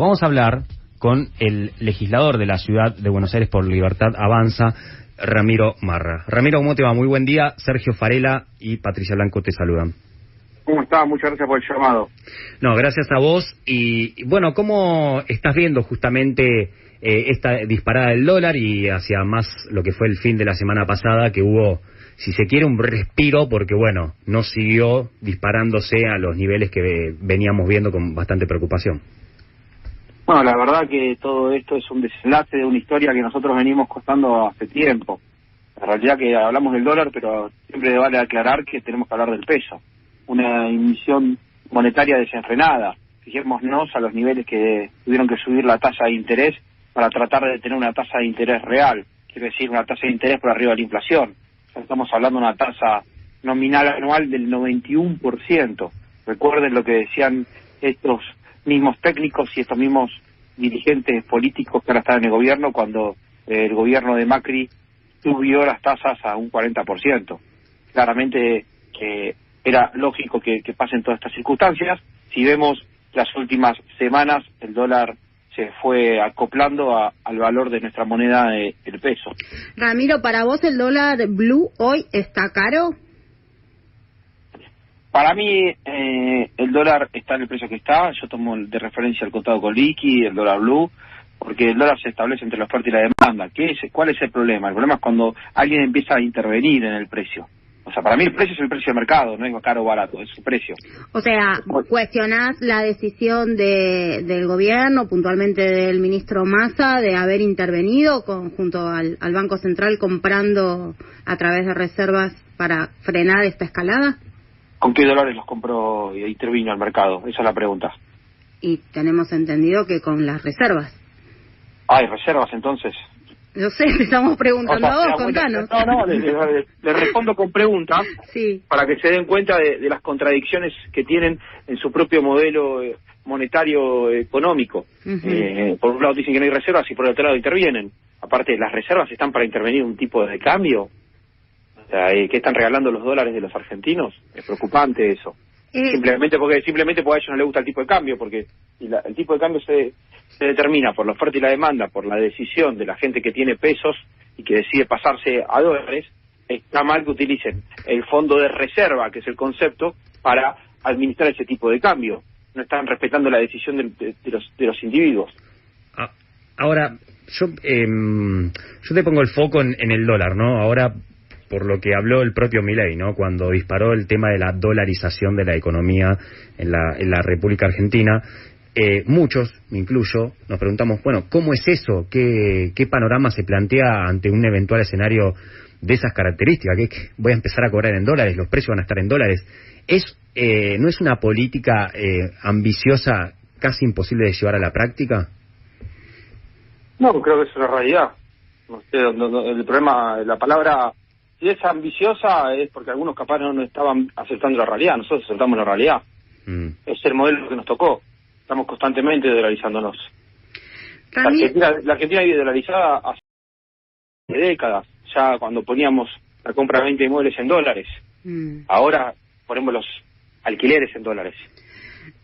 Vamos a hablar con el legislador de la ciudad de Buenos Aires por Libertad Avanza, Ramiro Marra. Ramiro, ¿cómo te va? Muy buen día. Sergio Farela y Patricia Blanco te saludan. ¿Cómo estás? Muchas gracias por el llamado. No, gracias a vos. Y bueno, ¿cómo estás viendo justamente esta disparada del dólar y hacia más lo que fue el fin de la semana pasada, que hubo, si se quiere, un respiro, porque bueno, no siguió disparándose a los niveles que veníamos viendo con bastante preocupación? Bueno, la verdad que todo esto es un desenlace de una historia que nosotros venimos contando hace tiempo. La realidad que hablamos del dólar, pero siempre vale aclarar que tenemos que hablar del peso. Una emisión monetaria desenfrenada. Fijémonos a los niveles que tuvieron que subir la tasa de interés para tratar de tener una tasa de interés real. Quiere decir, una tasa de interés por arriba de la inflación. Estamos hablando de una tasa nominal anual del 91%. Recuerden lo que decían estos mismos técnicos y estos mismos dirigentes políticos que ahora están en el gobierno cuando el gobierno de Macri subió las tasas a un 40%. Claramente era lógico que pasen todas estas circunstancias. Si vemos las últimas semanas, el dólar se fue acoplando al valor de nuestra moneda, el peso. Ramiro, ¿para vos el dólar blue hoy está caro? Para mí, el dólar está en el precio que está. Yo tomo de referencia el contado con liqui, el dólar blue, porque el dólar se establece entre la oferta y la demanda. ¿Cuál es el problema? El problema es cuando alguien empieza a intervenir en el precio. O sea, para mí el precio es el precio de mercado, no es caro o barato, es su precio. O sea, ¿cuestionás la decisión del gobierno, puntualmente del ministro Massa, de haber intervenido junto al Banco Central comprando a través de reservas para frenar esta escalada? ¿Con qué dólares los compró y intervino al mercado? Esa es la pregunta. Y tenemos entendido que con las reservas. ¿Hay reservas entonces? No sé, te estamos preguntando a vos, contanos. No, le respondo con preguntas, sí, para que se den cuenta de las contradicciones que tienen en su propio modelo monetario económico. Por un lado dicen que no hay reservas y por el otro lado intervienen. Aparte, las reservas están para intervenir un tipo de cambio. O sea, ¿qué están regalando los dólares de los argentinos? Es preocupante eso. Simplemente porque a ellos no les gusta el tipo de cambio, porque el tipo de cambio se determina por la oferta y la demanda, por la decisión de la gente que tiene pesos y que decide pasarse a dólares. Está mal que utilicen el fondo de reserva, que es el concepto, para administrar ese tipo de cambio. No están respetando la decisión de los individuos. Ahora, yo te pongo el foco en el dólar, ¿no? Ahora, por lo que habló el propio Milei, ¿no? Cuando disparó el tema de la dolarización de la economía en la República Argentina, muchos, me incluyo, nos preguntamos, bueno, ¿cómo es eso? ¿Qué panorama se plantea ante un eventual escenario de esas características? Que voy a empezar a cobrar en dólares, los precios van a estar en dólares. ¿No es una política ambiciosa, casi imposible de llevar a la práctica? No, creo que es una realidad. No sé, el problema, la palabra, si es ambiciosa, es porque algunos capaz no estaban aceptando la realidad. Nosotros aceptamos la realidad. Es el modelo que nos tocó. Estamos constantemente dolarizándonos. La Argentina vive dolarizada hace décadas, ya cuando poníamos la compra de 20 inmuebles en dólares. Ahora ponemos los alquileres en dólares.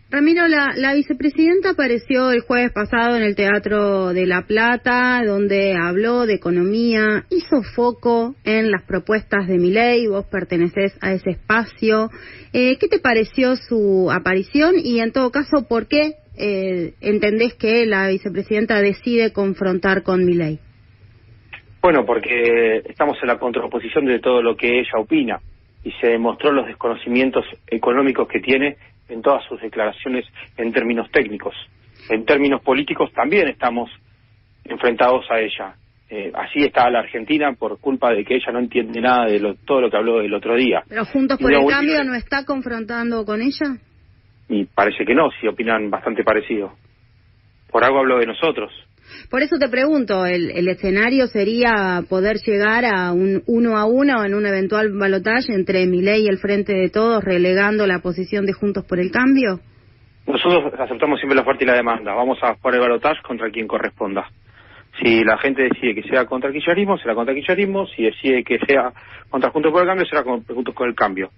Ramiro, la vicepresidenta apareció el jueves pasado en el Teatro de La Plata, donde habló de economía, hizo foco en las propuestas de Milei. Vos pertenecés a ese espacio. ¿Qué te pareció su aparición y, en todo caso, por qué entendés que la vicepresidenta decide confrontar con Milei? Bueno, porque estamos en la contraposición de todo lo que ella opina y se demostró los desconocimientos económicos que tiene en todas sus declaraciones en términos técnicos. En términos políticos también estamos enfrentados a ella. Así está la Argentina por culpa de que ella no entiende nada de todo lo que habló el otro día. ¿Pero Juntos por el Cambio no está confrontando con ella? Y parece que no, si opinan bastante parecido. Por algo hablo de nosotros. Por eso te pregunto, ¿el escenario sería poder llegar a un 1-1 en un eventual balotaje entre Milei y el Frente de Todos, relegando la posición de Juntos por el Cambio? Nosotros aceptamos siempre la oferta y la demanda. Vamos a jugar el balotaje contra quien corresponda. Si la gente decide que sea contra el kirchnerismo, será contra el kirchnerismo. Si decide que sea contra Juntos por el Cambio, será Juntos con el Cambio.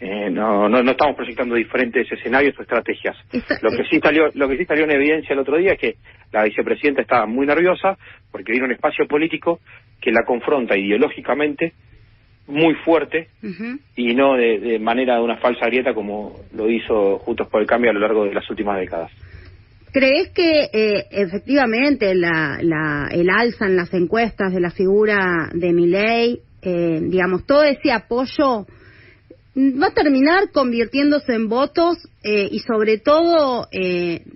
No estamos proyectando diferentes escenarios o estrategias. Lo que sí salió en evidencia el otro día es que la vicepresidenta estaba muy nerviosa porque viene un espacio político que la confronta ideológicamente muy fuerte y no de manera de una falsa grieta como lo hizo Juntos por el Cambio a lo largo de las últimas décadas. ¿Crees que efectivamente el alza en las encuestas de la figura de Milei, digamos, todo ese apoyo va a terminar convirtiéndose en votos y sobre todo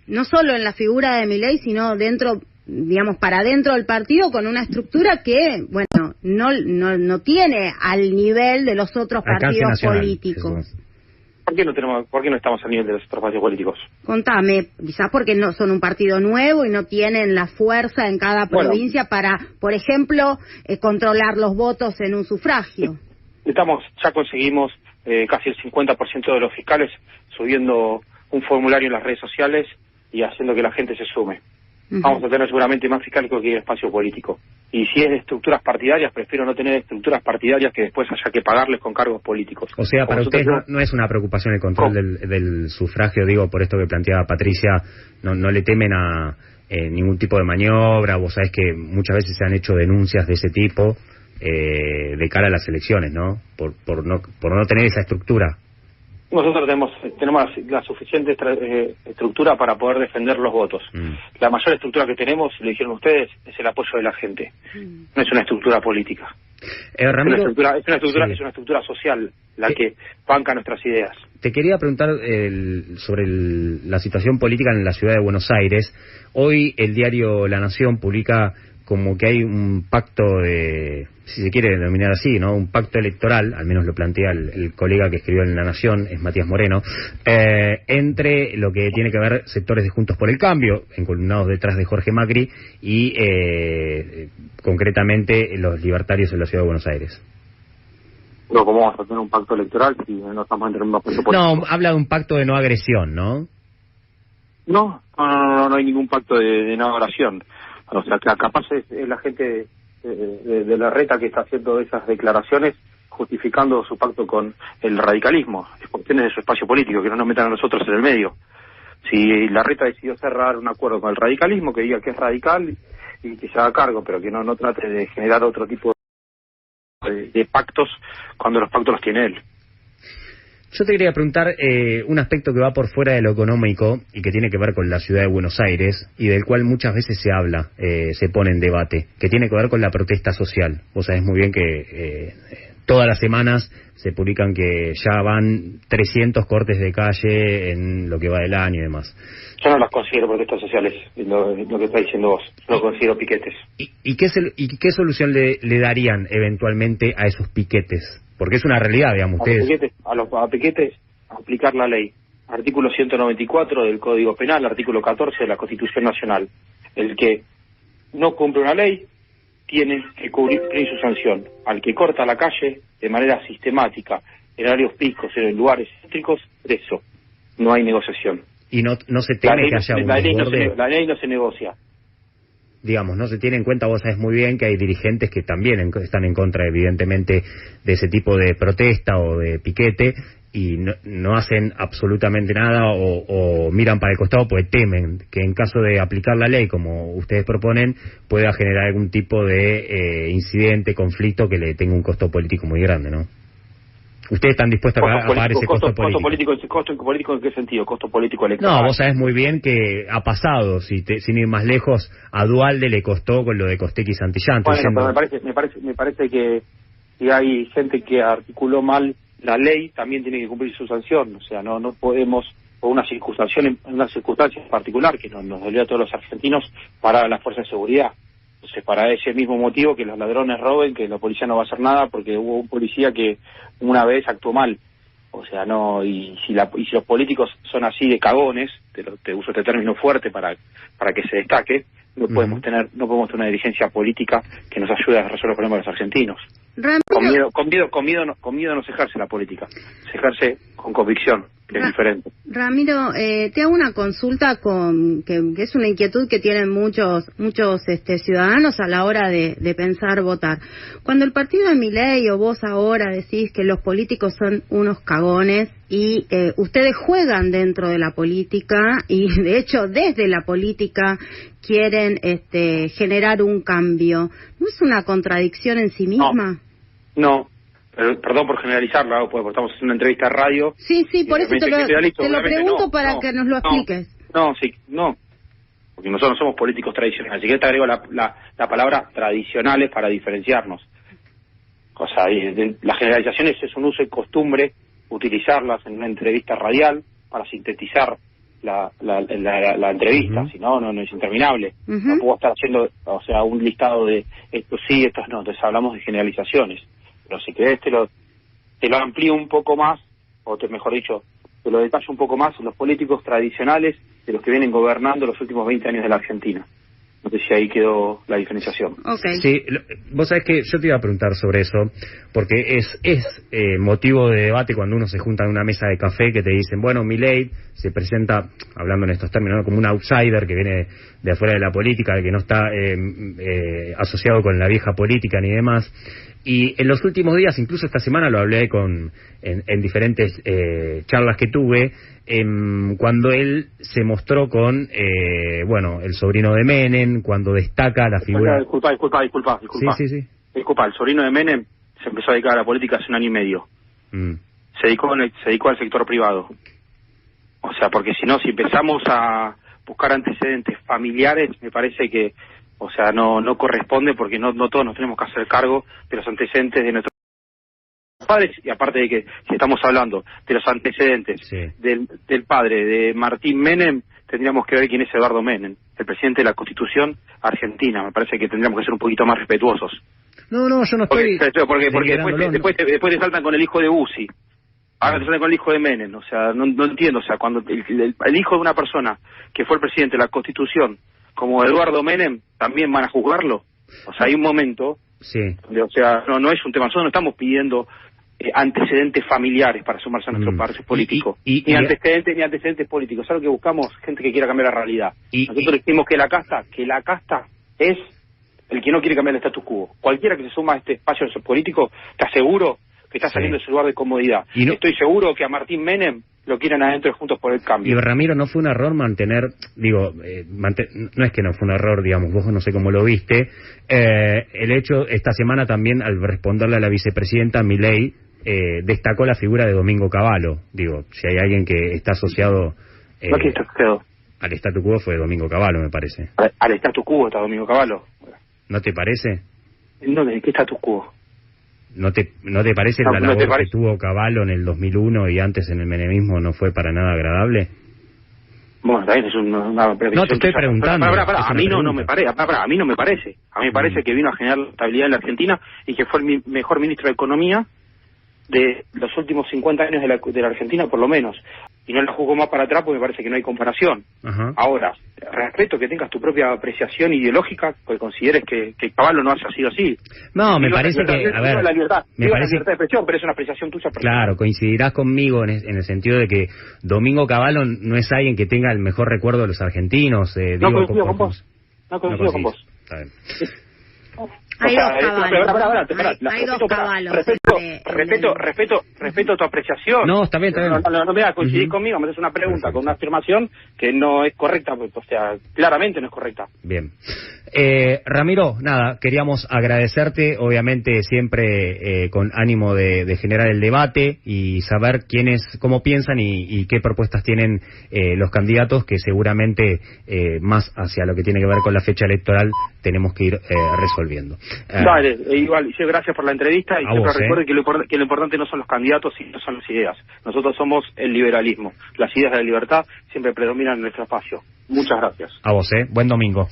no solo en la figura de Milei, sino dentro, digamos, para dentro del partido con una estructura que, bueno, no tiene al nivel de los otros partidos nacional, políticos? ¿Por qué no estamos al nivel de los otros partidos políticos? Contame, quizás porque no son un partido nuevo y no tienen la fuerza en cada provincia para, por ejemplo, controlar los votos en un sufragio. Ya conseguimos casi el 50% de los fiscales subiendo un formulario en las redes sociales y haciendo que la gente se sume. Vamos a tener seguramente más fiscales que cualquier espacio político. Y si es de estructuras partidarias, prefiero no tener estructuras partidarias que después haya que pagarles con cargos políticos. O sea, para ustedes no es una preocupación el control del sufragio, digo, por esto que planteaba Patricia, no le temen a ningún tipo de maniobra. Vos sabés que muchas veces se han hecho denuncias de ese tipo de cara a las elecciones, ¿no? Por no tener esa estructura. Nosotros tenemos la suficiente estructura para poder defender los votos. La mayor estructura que tenemos, lo dijeron ustedes, es el apoyo de la gente. No es una estructura política. Ramiro, es una estructura social la que banca nuestras ideas. Te quería preguntar sobre la situación política en la ciudad de Buenos Aires. Hoy el diario La Nación publica como que hay un pacto si se quiere denominar así, ¿no? Un pacto electoral, al menos lo plantea el colega que escribió en La Nación, es Matías Moreno, entre lo que tiene que ver sectores de Juntos por el Cambio, encolumnados detrás de Jorge Macri, y concretamente los libertarios en la ciudad de Buenos Aires. No, ¿cómo vamos a tener un pacto electoral si no estamos entre un pacto político? No, habla de un pacto de no agresión, ¿no? No hay ningún pacto de no agresión. O sea, que capaz es la gente de la reta que está haciendo esas declaraciones justificando su pacto con el radicalismo. Es cuestiones de su espacio político, que no nos metan a nosotros en el medio. Si la reta decidió cerrar un acuerdo con el radicalismo, que diga que es radical y que se haga cargo, pero que no trate de generar otro tipo de pactos cuando los pactos los tiene él. Yo te quería preguntar un aspecto que va por fuera de lo económico y que tiene que ver con la ciudad de Buenos Aires y del cual muchas veces se habla, se pone en debate, que tiene que ver con la protesta social. Vos sabés muy bien que todas las semanas se publican que ya van 300 cortes de calle en lo que va del año y demás. Yo no las considero protestas sociales, lo que está diciendo vos. Yo lo considero piquetes. ¿Y qué solución le darían eventualmente a esos piquetes? Porque es una realidad, digamos, ustedes. A piquetes, aplicar la ley. Artículo 194 del Código Penal, artículo 14 de la Constitución Nacional. El que no cumple una ley tiene que cumplir su sanción. Al que corta la calle de manera sistemática, en horarios picos, en lugares céntricos, preso. No hay negociación. Y no se teme que haya un desborde. La ley no se negocia. Digamos, no se tiene en cuenta, vos sabés muy bien que hay dirigentes que también están en contra, evidentemente, de ese tipo de protesta o de piquete y no hacen absolutamente nada o miran para el costado porque temen que en caso de aplicar la ley como ustedes proponen pueda generar algún tipo de incidente, conflicto que le tenga un costo político muy grande, ¿no? ¿Ustedes están dispuestos a pagar ese costo político? ¿Costo político en qué sentido? ¿Costo político electoral? No, vos sabés muy bien que ha pasado, sin ir más lejos, a Duhalde le costó con lo de Costecchi y Santillán. Bueno, pero me parece que si hay gente que articuló mal la ley, también tiene que cumplir su sanción. O sea, no podemos, por una circunstancia en particular, que nos dolió a todos los argentinos, parar a las fuerzas de seguridad. Entonces, para ese mismo motivo, que los ladrones roben, que la policía no va a hacer nada porque hubo un policía que una vez actuó mal. O sea, y si los políticos son así de cagones, te uso este término fuerte para que se destaque, no podemos tener una dirigencia política que nos ayude a resolver los problemas de los argentinos. Con miedo no se ejerce la política, se ejerce con convicción. que es diferente. Ramiro, te hago una consulta que es una inquietud que tienen muchos ciudadanos a la hora de pensar votar. Cuando el partido de Milei o vos ahora decís que los políticos son unos cagones y ustedes juegan dentro de la política y de hecho desde la política quieren generar un cambio, ¿no es una contradicción en sí misma? No. Perdón por generalizarlo, porque estamos haciendo una entrevista a radio. Sí, por eso te lo pregunto para que nos lo expliques. No, porque nosotros no somos políticos tradicionales. Así que te agrego la palabra tradicionales para diferenciarnos. O sea, las generalizaciones es un uso y costumbre utilizarlas en una entrevista radial para sintetizar la entrevista, si no es interminable. No puedo estar haciendo, un listado de estos sí, estos no. Entonces hablamos de generalizaciones. Pero si querés te lo amplío un poco más, mejor dicho, te lo detallo un poco más, los políticos tradicionales de los que vienen gobernando los últimos 20 años de la Argentina. No sé si ahí quedó la diferenciación. Okay. Sí, vos sabés que yo te iba a preguntar sobre eso, porque es motivo de debate cuando uno se junta en una mesa de café que te dicen, bueno, Milei se presenta, hablando en estos términos, ¿no?, como un outsider que viene de afuera de la política, que no está asociado con la vieja política ni demás. Y en los últimos días, incluso esta semana lo hablé en diferentes charlas que tuve, cuando él se mostró con, el sobrino de Menem, cuando destaca la figura... Disculpa. Sí. Disculpa, el sobrino de Menem se empezó a dedicar a la política hace 1 año y medio. Se dedicó al sector privado. O sea, porque si empezamos a buscar antecedentes familiares, me parece que... no corresponde, porque no todos nos tenemos que hacer cargo de los antecedentes de nuestros padres, y aparte de que si estamos hablando de los antecedentes del padre de Martín Menem, tendríamos que ver quién es Eduardo Menem, el presidente de la Constitución Argentina. Me parece que tendríamos que ser un poquito más respetuosos. No, yo no estoy... Porque después te saltan con el hijo de Bussi, ahora te saltan con el hijo de Menem. No entiendo, cuando el hijo de una persona que fue el presidente de la Constitución, como Eduardo Menem, también van a juzgarlo. Hay un momento donde, no es un tema. Nosotros no estamos pidiendo antecedentes familiares para sumarse a nuestro partido político, ni antecedentes políticos. Es algo que buscamos, gente que quiera cambiar la realidad. Nosotros decimos que la casta es el que no quiere cambiar el status quo. Cualquiera que se suma a este espacio político, te aseguro que está saliendo de su lugar de comodidad. Estoy seguro que a Martín Menem lo quieren adentro de Juntos por el Cambio. Y Ramiro, ¿no fue un error mantener, no es que no fue un error, digamos, vos no sé cómo lo viste, el hecho, esta semana también, al responderle a la vicepresidenta Milei, destacó la figura de Domingo Cavallo? Si hay alguien que está asociado al statu quo, fue Domingo Cavallo, me parece. Al statu quo está Domingo Cavallo. ¿No te parece? No, ¿de qué statu quo? ¿No te parece la labor que tuvo Cavallo en el 2001 y antes en el menemismo no fue para nada agradable? Bueno, también es una previsión. No, te estoy preguntando. A mí no me parece. A mí no me parece. A mí me parece que vino a generar estabilidad en la Argentina y que fue el mejor ministro de Economía de los últimos 50 años de la Argentina, por lo menos. Y no la juzgo más para atrás porque me parece que no hay comparación. Ahora, respeto que tengas tu propia apreciación ideológica, porque consideres que Cavallo no haya sido así. No, me parece que, a ver, la libertad me parece parece, la libertad de expresión, pero es una apreciación tuya personal. Claro, coincidirás conmigo en el sentido de que Domingo Cavallo no es alguien que tenga el mejor recuerdo de los argentinos. No coincido con vos. No coincido con vos. Está bien. Hay dos Cavallos. Respeto tu apreciación. No, está bien. No me vas a coincidir conmigo, me haces una pregunta con una afirmación que no es correcta, claramente no es correcta. Bien. Ramiro, nada, queríamos agradecerte, obviamente siempre con ánimo de generar el debate y saber cómo piensan y qué propuestas tienen los candidatos, que seguramente más hacia lo que tiene que ver con la fecha electoral tenemos que ir resolviendo. Dale, igual, gracias por la entrevista y siempre recuerde que lo importante no son los candidatos, sino son las ideas. Nosotros somos el liberalismo. Las ideas de la libertad siempre predominan en nuestro espacio. Muchas gracias. A vos, buen domingo.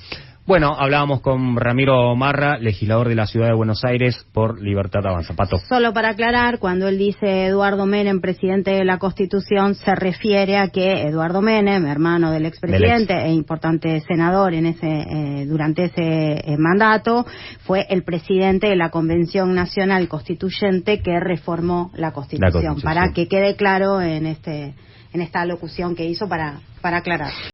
Bueno, hablábamos con Ramiro Marra, legislador de la Ciudad de Buenos Aires por Libertad Avanza. Pato. Solo para aclarar, cuando él dice Eduardo Menem, presidente de la Constitución, se refiere a que Eduardo Menem, hermano del expresidente e importante senador durante ese mandato, fue el presidente de la Convención Nacional Constituyente que reformó la Constitución. Para que quede claro en esta alocución que hizo para aclarar.